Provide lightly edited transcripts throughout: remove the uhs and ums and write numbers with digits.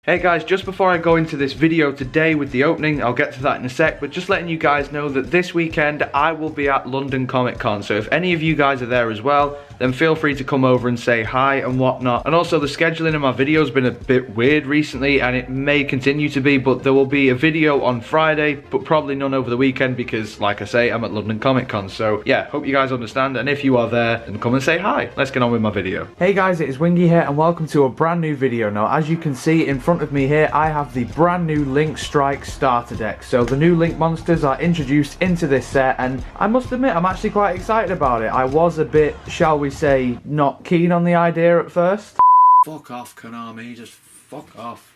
Hey guys, just before I go into this video today with the opening, I'll get to that in a sec, but just letting you guys know that this weekend I will be at London Comic Con, so if any of you guys are there as well, then feel free to come over and say hi and whatnot. And also the scheduling of my video has been a bit weird recently, and it may continue to be, but there will be a video on Friday, but probably none over the weekend because, like I say, I'm at London Comic Con. So yeah, hope you guys understand, and if you are there, then come and say hi. Let's get on with my video. Hey guys, it is Wingy here, and welcome to a brand new video. Now, as you can see in front of me here, I have the brand new Link Strike starter deck. So the new Link monsters are introduced into this set, and I must admit I'm actually quite excited about it. I was a bit, shall we say, not keen on the idea at first. Fuck off, Konami, just fuck off.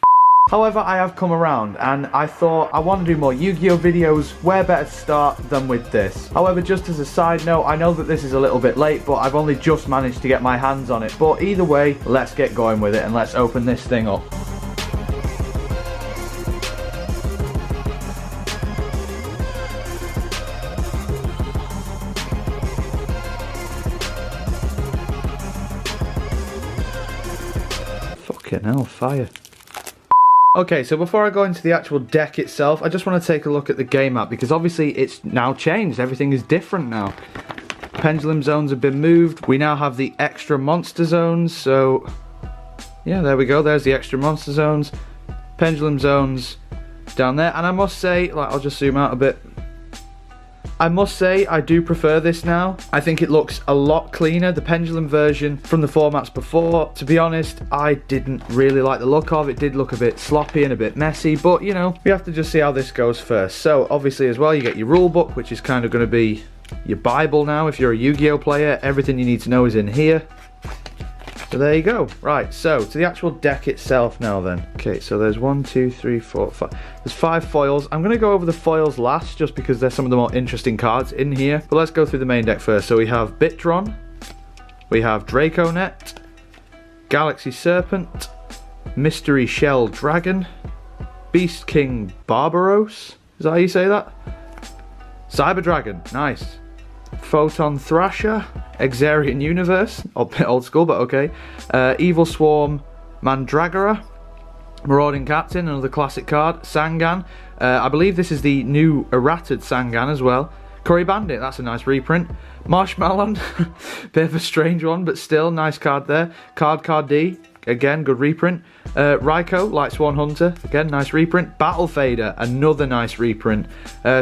However, I have come around and I thought I want to do more Yu-Gi-Oh videos. Where better to start than with this? However, just as a side note, I know that this is a little bit late, but I've only just managed to get my hands on it. But either way, let's get going with it and let's open this thing up. Fucking hell, fire. Okay, so before I go into the actual deck itself, I just want to take a look at the game map, because obviously it's now changed. Everything is different now. Pendulum zones have been moved. We now have the extra monster zones, so yeah, there we go. There's the extra monster zones. Pendulum zones down there, and I must say, like, I'll just zoom out a bit. I must say, I do prefer this now. I think it looks a lot cleaner, the pendulum version from the formats before. To be honest, I didn't really like the look of it. It did look a bit sloppy and a bit messy, but you know, we have to just see how this goes first. So obviously as well, you get your rule book, which is kind of going to be your Bible now. If you're a Yu-Gi-Oh player, everything you need to know is in here. So there you go. Right, so to the actual deck itself now then. Okay, so there's 1, 2, 3, 4, 5. There's 5 foils. I'm going to go over the foils last just because they're some of the more interesting cards in here. But let's go through the main deck first. So we have Bitron. We have Draconet. Galaxy Serpent. Mystery Shell Dragon. Beast King Barbaros. Is that how you say that? Cyber Dragon. Nice. Photon Thrasher, Exarian Universe, a bit old school, but okay. Evil Swarm, Mandragora, Marauding Captain, another classic card. Sangan, I believe this is the new errated Sangan as well. Curry Bandit, that's a nice reprint. Marshmallow, bit of a strange one, but still, nice card there. Card D, again, good reprint. Raikou, Light Sworn Hunter, again, nice reprint. Battle Fader, another nice reprint.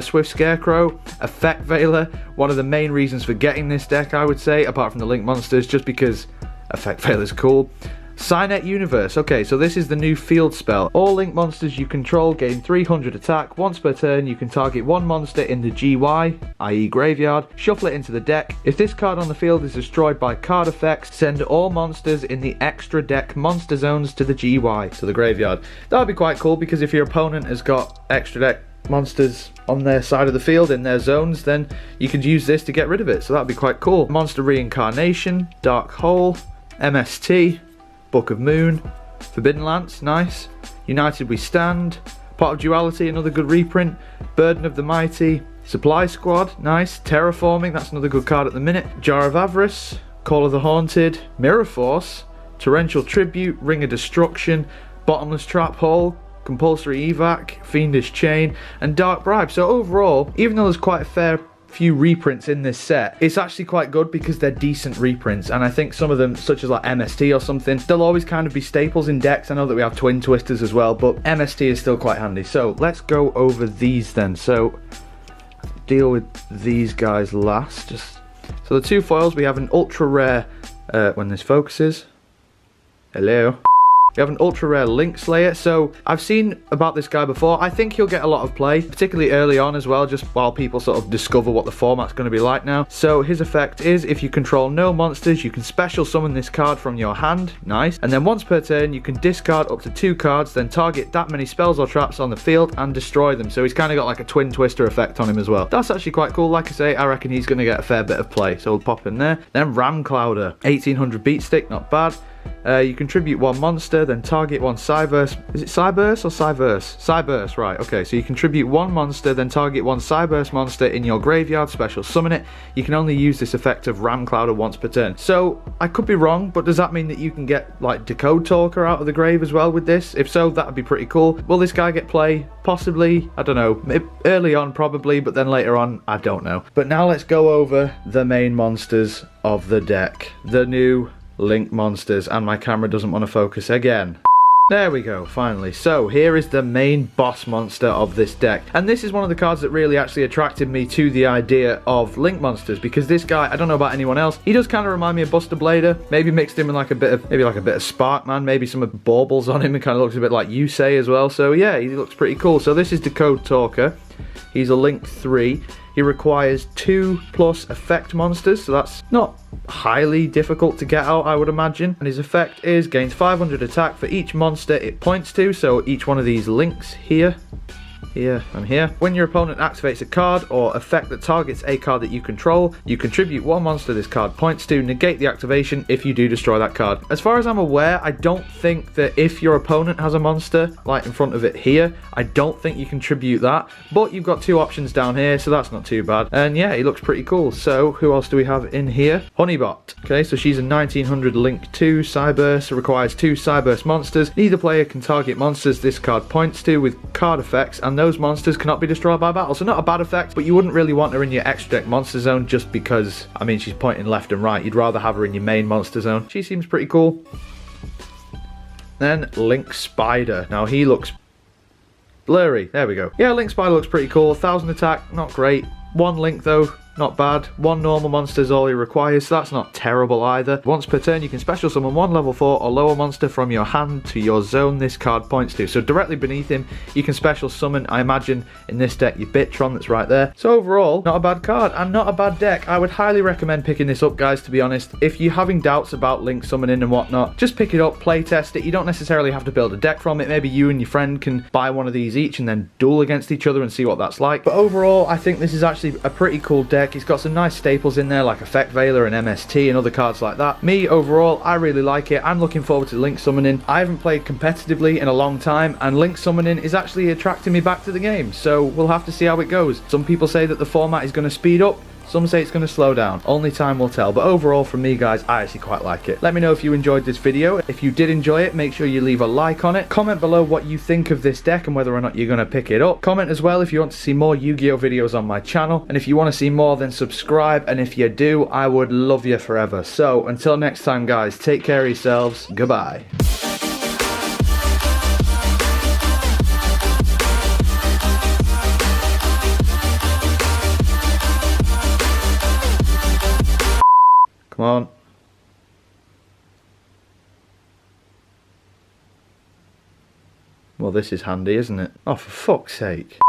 Swift Scarecrow, Effect Veiler, one of the main reasons for getting this deck, I would say, apart from the Link monsters, just because Effect Veiler's cool. Cynet Universe, okay, so this is the new field spell. All Link monsters you control gain 300 attack. Once per turn, you can target one monster in the GY, i.e. graveyard, shuffle it into the deck. If this card on the field is destroyed by card effects, send all monsters in the extra deck monster zones to the GY, to the graveyard. That would be quite cool, because if your opponent has got extra deck monsters on their side of the field in their zones, then you can use this to get rid of it, so that would be quite cool. Monster Reincarnation, Dark Hole, MST, Book of Moon, Forbidden Lance, nice. United We Stand, Pot of Duality, another good reprint. Burden of the Mighty, Supply Squad, nice. Terraforming, that's another good card at the minute. Jar of Avarice, Call of the Haunted, Mirror Force, Torrential Tribute, Ring of Destruction, Bottomless Trap Hole, Compulsory Evac, Fiendish Chain, and Dark Bribe. So overall, even though there's quite a fair few reprints in this set, it's actually quite good because they're decent reprints, and I think some of them, such as like MST or something, they'll always kind of be staples in decks. I know that we have Twin Twisters as well, but MST is still quite handy. So let's go over these then. So deal with these guys last. So the 2 foils, we have an ultra rare, when this focuses, hello. We have an ultra rare Link Slayer. So I've seen about this guy before. I think he'll get a lot of play, particularly early on as well, just while people sort of discover what the format's going to be like now. So his effect is, if you control no monsters, you can special summon this card from your hand, nice. And then once per turn, you can discard up to 2 cards, then target that many spells or traps on the field and destroy them. So he's kind of got like a Twin Twister effect on him as well. That's actually quite cool. Like I say, I reckon he's going to get a fair bit of play, so we'll pop in there. Then Ram Clouder, 1800 beat stick, not bad. You contribute one monster, then target one Cyberse. Is it Cyberse or Cyverse? Cyberse, right, okay. So you contribute one monster, then target one Cyberse monster in your graveyard, special summon it. You can only use this effect of Ram Clouder once per turn. So, I could be wrong, but does that mean that you can get, like, Decode Talker out of the grave as well with this? If so, that would be pretty cool. Will this guy get play? Possibly. I don't know. Early on, probably, but then later on, I don't know. But now let's go over the main monsters of the deck. The new Link monsters, and my camera doesn't want to focus again. There we go, finally. So here is the main boss monster of this deck, and this is one of the cards that really actually attracted me to the idea of Link monsters, because this guy, I don't know about anyone else, he does kind of remind me of Buster Blader, maybe mixed in with like a bit of Sparkman, maybe some of the baubles on him. It kind of looks a bit like Yusei as well, so yeah, he looks pretty cool. So this is Decode Talker. He's a Link 3. He requires 2+ effect monsters, so that's not highly difficult to get out, I would imagine. And his effect is gains 500 attack for each monster it points to, so each one of these links here, here, and here. When your opponent activates a card or effect that targets a card that you control, you contribute one monster this card points to, negate the activation if you do destroy that card. As far as I'm aware, I don't think that if your opponent has a monster, like in front of it here, I don't think you contribute that, but you've got two options down here, so that's not too bad. And yeah, he looks pretty cool. So who else do we have in here? Honeybot. Okay, so she's a 1900 Link 2 Cyberse, requires 2 Cyberse monsters. Neither player can target monsters this card points to with card effects, and those monsters cannot be destroyed by battle. So not a bad effect, but you wouldn't really want her in your extra deck monster zone just because, I mean, she's pointing left and right. You'd rather have her in your main monster zone. She seems pretty cool. Then Link Spider. Now he looks blurry. There we go. Yeah, Link Spider looks pretty cool. 1000 attack, not great. 1 Link though, not bad. 1 normal monster is all he requires, so that's not terrible either. Once per turn, you can special summon 1 level 4 or lower monster from your hand to your zone this card points to. So directly beneath him, you can special summon, I imagine, in this deck, your Bitron that's right there. So overall, not a bad card and not a bad deck. I would highly recommend picking this up, guys, to be honest. If you're having doubts about Link summoning and whatnot, just pick it up, play test it. You don't necessarily have to build a deck from it. Maybe you and your friend can buy one of these each and then duel against each other and see what that's like. But overall, I think this is actually a pretty cool deck. It's got some nice staples in there like Effect Veiler and MST and other cards like that. Me, overall, I really like it. I'm looking forward to Link summoning. I haven't played competitively in a long time, and Link summoning is actually attracting me back to the game, so we'll have to see how it goes. Some people say that the format is going to speed up, some say it's going to slow down. Only time will tell, but overall from me, guys, I actually quite like it. Let me know if you enjoyed this video. If you did enjoy it, make sure you leave a like on it. Comment below what you think of this deck and whether or not you're going to pick it up. Comment as well if you want to see more Yu-Gi-Oh videos on my channel, and if you want to see more, then subscribe, and if you do, I would love you forever. So until next time, guys, take care of yourselves. Goodbye. Come on. Well, this is handy, isn't it? Oh, for fuck's sake.